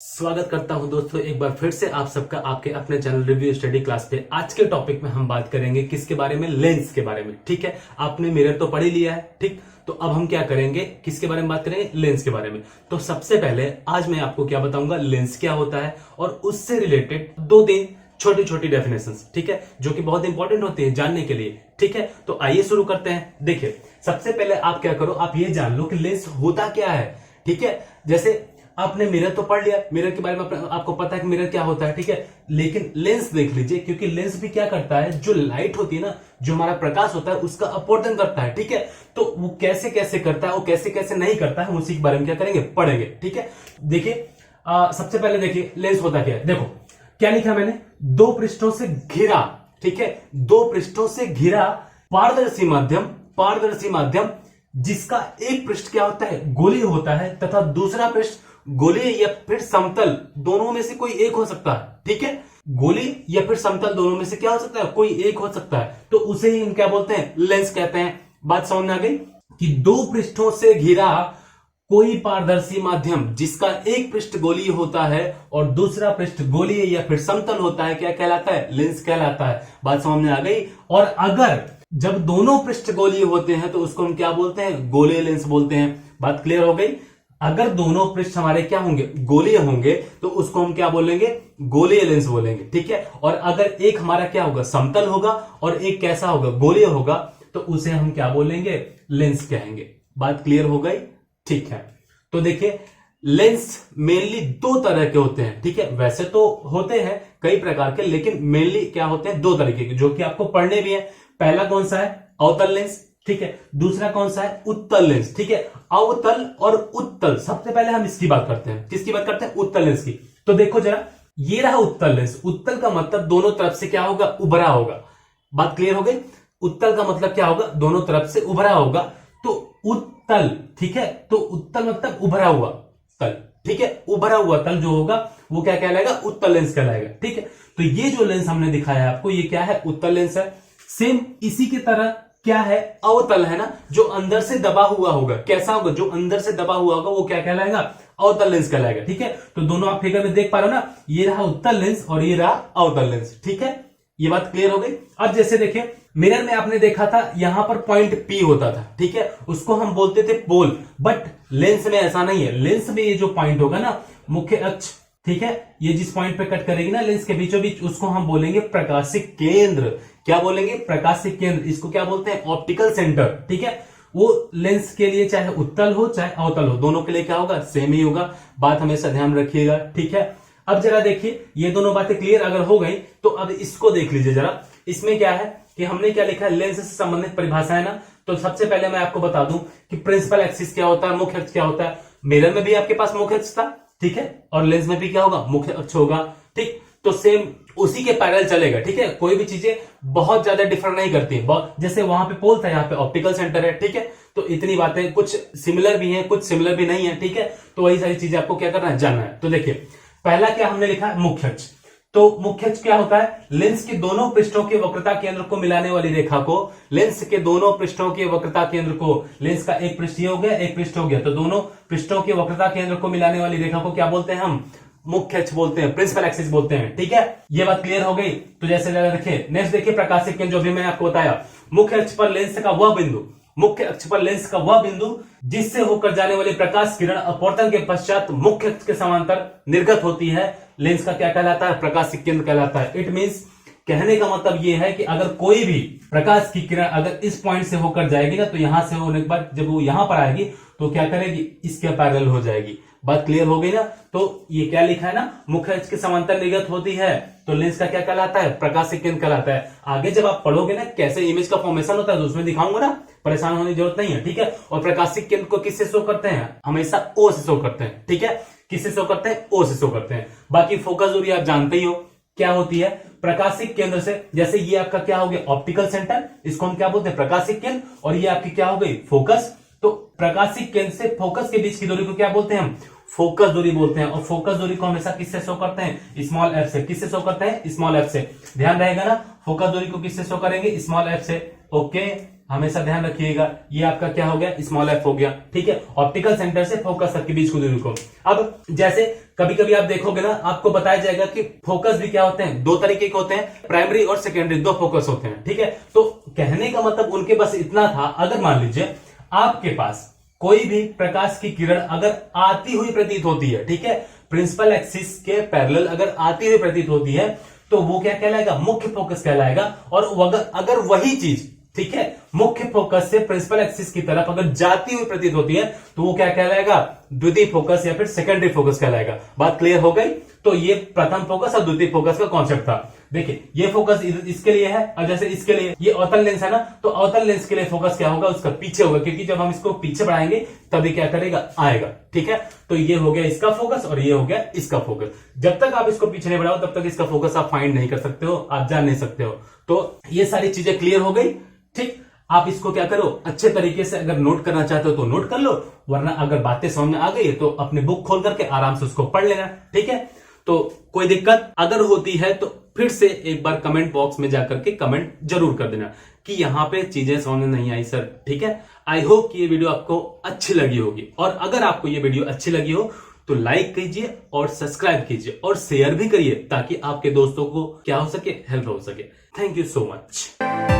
स्वागत करता हूं दोस्तों एक बार फिर से आप सबका आपके अपने चैनल रिव्यू स्टडी क्लास पे। आज के टॉपिक में हम बात करेंगे किसके बारे में, लेंस के बारे में। ठीक है, आपने मिरर तो पढ़ ही लिया है। ठीक, तो अब हम क्या करेंगे, किसके बारे में बात करेंगे, लेंस के बारे में। तो सबसे पहले आज मैं आपको क्या बताऊंगा, लेंस क्या होता है और उससे रिलेटेड दो तीन छोटी छोटी डेफिनेशंस, ठीक है, जो कि बहुत इंपॉर्टेंट होती है जानने के लिए। ठीक है, तो आइए शुरू करते हैं। देखिए, सबसे पहले आप क्या करो, आप ये जान लो कि लेंस होता क्या है। ठीक है, जैसे आपने मिरर तो पढ़ लिया, मिरर के बारे में आपको पता है कि मिरर क्या होता है। ठीक है, लेकिन लेंस देख लीजिए, क्योंकि लेंस भी क्या करता है, जो लाइट होती है ना, जो हमारा प्रकाश होता है उसका अपवर्तन करता है। ठीक है, तो वो कैसे कैसे करता है, वो कैसे कैसे नहीं करता है, उसी के बारे में क्या करेंगे, पढ़ेंगे। ठीक है, देखिए सबसे पहले देखिए लेंस होता क्या है। देखो क्या लिखा मैंने, दो पृष्ठों से घिरा, ठीक है, दो पृष्ठों से घिरा पारदर्शी माध्यम जिसका एक पृष्ठ क्या होता है, गोलीय होता है, तथा दूसरा पृष्ठ गोलीय या फिर समतल, दोनों में से कोई एक हो सकता है। ठीक है, गोलीय या फिर समतल दोनों में से क्या हो सकता है, कोई एक हो सकता है, तो उसे ही हम क्या बोलते हैं, लेंस कहते हैं। बात समझ में आ गई कि दो पृष्ठों से घिरा कोई पारदर्शी माध्यम जिसका एक पृष्ठ गोलीय होता है और दूसरा पृष्ठ गोलीय या फिर समतल होता है, क्या कहलाता है, लेंस कहलाता है। बात समझ में आ गई। और अगर जब दोनों पृष्ठ गोलीय होते हैं तो उसको हम क्या बोलते हैं, गोलीय लेंस बोलते हैं। बात क्लियर हो गई। अगर दोनों पृष्ठ हमारे क्या होंगे, गोलीय होंगे, तो उसको हम क्या बोलेंगे, गोलीय लेंस बोलेंगे। ठीक है, और अगर एक हमारा क्या होगा, समतल होगा, और एक कैसा होगा, गोलीय होगा, तो उसे हम क्या बोलेंगे, लेंस कहेंगे। बात क्लियर हो गई। ठीक है, तो देखिए लेंस मेनली दो तरह के होते हैं। ठीक है, वैसे तो होते हैं कई प्रकार के, लेकिन मेनली क्या होते हैं, दो तरीके के, जो कि आपको पढ़ने भी है। पहला कौन सा है, अवतल लेंस। ठीक है, दूसरा कौन सा है, उत्तल लेंस। ठीक है, अवतल और उत्तल, सबसे पहले हम इसकी बात करते हैं। किसकी बात करते हैं, उत्तल लेंस की। तो देखो जरा, ये रहा उत्तल लेंस। उत्तल का मतलब दोनों तरफ से क्या होगा, उभरा होगा। बात क्लियर हो गई। उत्तल का मतलब क्या होगा, दोनों तरफ से उभरा होगा, तो उत्तल। ठीक है, तो उत्तल मतलब उभरा हुआ तल। ठीक है, उभरा हुआ तल जो होगा वो क्या कहलाएगा, उत्तल लेंस कहलाएगा। ठीक है, तो ये जो लेंस हमने दिखाया है आपको, ये क्या है, उत्तल लेंस है। सेम इसी की तरह क्या है, अवतल है ना, जो अंदर से दबा हुआ होगा। कैसा होगा, जो अंदर से दबा हुआ होगा वो क्या कहलाएगा, अवतल लेंस कहलाएगा। ठीक है, तो दोनों आप फिगर में देख पा रहे हो ना, ये रहा उत्तल लेंस और ये रहा अवतल लेंस। ठीक है, ये बात क्लियर हो गई। अब जैसे देखिए, मिरर में आपने देखा था यहां पर पॉइंट P होता था। ठीक है, उसको हम बोलते थे पोल, बट लेंस में ऐसा नहीं है। लेंस में ये जो पॉइंट होगा ना, मुख्य अक्ष, ठीक है, ये जिस पॉइंट पे कट करेगी ना लेंस के बीचों बीच, उसको हम बोलेंगे प्रकाशिक केंद्र। क्या बोलेंगे, प्रकाशिक केंद्र। इसको क्या बोलते हैं, ऑप्टिकल सेंटर। ठीक है, वो लेंस के लिए चाहे उत्तल हो चाहे अवतल हो, दोनों के लिए क्या होगा, सेम ही होगा। बात हमेशा ध्यान रखिएगा। ठीक है, अब जरा देखिए, ये दोनों बातें क्लियर अगर हो गई तो अब इसको देख लीजिए जरा। इसमें क्या है कि हमने क्या लिखा है, लेंस से संबंधित परिभाषा है ना। तो सबसे पहले मैं आपको बता दूं कि प्रिंसिपल एक्सिस क्या होता है, मुख्य अक्ष क्या होता है। मिरर में भी आपके पास मुख्य अक्ष था, ठीक है, और लेंस में भी क्या होगा, मुख्य अक्ष होगा। ठीक, तो सेम उसी के पैरेलल चलेगा। ठीक है, कोई भी चीजें बहुत ज्यादा डिफर नहीं करती। जैसे वहां पे पोल था, यहाँ पे ऑप्टिकल सेंटर है। ठीक है, तो इतनी बातें, कुछ सिमिलर भी हैं, कुछ सिमिलर भी नहीं है। ठीक है, तो वही सारी चीजें आपको क्या करना है, जानना है। तो देखिए, पहला क्या हमने लिखा है, मुख्य अक्ष। तो मुख्य अक्ष क्या होता है, लेंस के दोनों पृष्ठों के वक्रता केंद्र को मिलाने वाली रेखा को, लेंस के दोनों पृष्ठों के वक्रता केंद्र को, लेंस का एक पृष्ठ ये हो गया, एक पृष्ठ हो गया, तो दोनों पृष्ठों के वक्रता केंद्र को मिलाने वाली रेखा को क्या बोलते हैं, हम मुख्य अक्ष बोलते हैं, प्रिंसिपल एक्सिस बोलते हैं। ठीक है, ये बात क्लियर हो गई। तो जैसे देखिए, नेक्स्ट देखिए, प्रकाशिक केंद्र, जो भी मैंने आपको बताया, मुख्य अक्ष पर लेंस का वह बिंदु, मुख्य अक्ष पर लेंस का वह बिंदु जिससे होकर जाने वाली प्रकाश किरण अपवर्तन के पश्चात मुख्य अक्ष के समांतर निर्गत होती है, लेंस का क्या कहलाता है, प्रकाशिक केंद्र कहलाता है। इट मींस, कहने का मतलब यह है कि अगर कोई भी प्रकाश की किरण अगर इस पॉइंट से होकर जाएगी ना, तो यहां से होने के बाद जब वो यहां पर आएगी तो क्या करेगी, इसके पैरेलल हो जाएगी। बात क्लियर हो गई ना। तो ये क्या लिखा है ना, मुख्य अक्ष के समांतर निर्गत होती है, तो लेंस का क्या कहलाता है, प्रकाशिक केंद्र कहलाता है। आगे जब आप पढ़ोगे ना कैसे इमेज का फॉर्मेशन होता है, तो उसमें दिखाऊंगा ना, परेशान होने की जरूरत नहीं है। ठीक है, और प्रकाशिक केंद्र को किससे शो करते हैं, हमेशा O से शो करते हैं। ठीक है, किससे शो करते हैं, O से शो करते हैं। बाकी फोकस दूरी आप जानते ही हो क्या होती है, प्रकाशिक केंद्र से। जैसे ये आपका क्या हो गया, ऑप्टिकल सेंटर, इसको हम क्या बोलते हैं, प्रकाशिक केंद्र, और ये आपकी क्या हो गई, फोकस। तो प्रकाशिक केंद्र से फोकस के बीच की दूरी को क्या बोलते हैं, हम फोकस दूरी बोलते हैं। और फोकस दूरी को हमेशा किससे शो करते हैं, स्मॉल एफ से। किससे शो करते हैं, स्मॉल एफ से। ध्यान रहेगा ना, फोकस दूरी को किससे शो करेंगे, स्मॉल एफ से। ओके, हमेशा ध्यान रखिएगा। ये आपका क्या हो गया, स्मॉल एफ हो गया, ठीक है। ऑप्टिकल सेंटर से फोकस तक के बीच की दूरी को। अब जैसे कभी कभी आप देखोगे ना, आपको बताया जाएगा कि फोकस भी क्या होते हैं, दो तरीके के होते हैं, प्राइमरी और सेकेंडरी, दो फोकस होते हैं, ठीक है। तो कहने का मतलब उनके बस इतना था, अगर मान लीजिए आपके पास कोई भी प्रकाश की किरण अगर आती हुई प्रतीत होती है, ठीक है, प्रिंसिपल एक्सिस के पैरेलल अगर आती हुई प्रतीत होती है, तो वो क्या कहलाएगा, मुख्य फोकस कहलाएगा। और अगर वही चीज, ठीक है, मुख्य फोकस से प्रिंसिपल एक्सिस की तरफ अगर जाती हुई प्रतीत होती है, तो वो क्या कहलाएगा, द्वितीय फोकस या फिर सेकेंडरी फोकस कहलाएगा। बात क्लियर हो गई। तो ये प्रथम फोकस और द्वितीय फोकस का कॉन्सेप्ट था। देखिए ये फोकस इसके लिए है, और जैसे इसके लिए ये अवतल लेंस है ना, तो अवतल लेंस के लिए फोकस क्या होगा, उसका पीछे होगा, क्योंकि जब हम इसको पीछे बढ़ाएंगे तभी क्या करेगा, आएगा, ठीक है। तो ये हो गया इसका फोकस और ये हो गया इसका फोकस। जब तक आप इसको पीछे नहीं बढ़ाओ तब तक इसका फोकस आप फाइंड नहीं कर सकते हो, आप जान नहीं सकते हो। तो ये सारी चीजें क्लियर हो गई, ठीक। आप इसको क्या करो, अच्छे तरीके से अगर नोट करना चाहते हो तो नोट कर लो, वरना अगर बातें समझ में आ गई तो अपनी बुक खोल करके आराम से उसको पढ़ लेना, ठीक है। तो कोई दिक्कत अगर होती है तो फिर से एक बार कमेंट बॉक्स में जाकर के कमेंट जरूर कर देना कि यहां पे चीजें समझ में नहीं आई सर, ठीक है। आई होप कि ये वीडियो आपको अच्छी लगी होगी, और अगर आपको ये वीडियो अच्छी लगी हो तो लाइक कीजिए और सब्सक्राइब कीजिए और शेयर भी करिए, ताकि आपके दोस्तों को क्या हो सके, हेल्प हो सके। Thank you so much.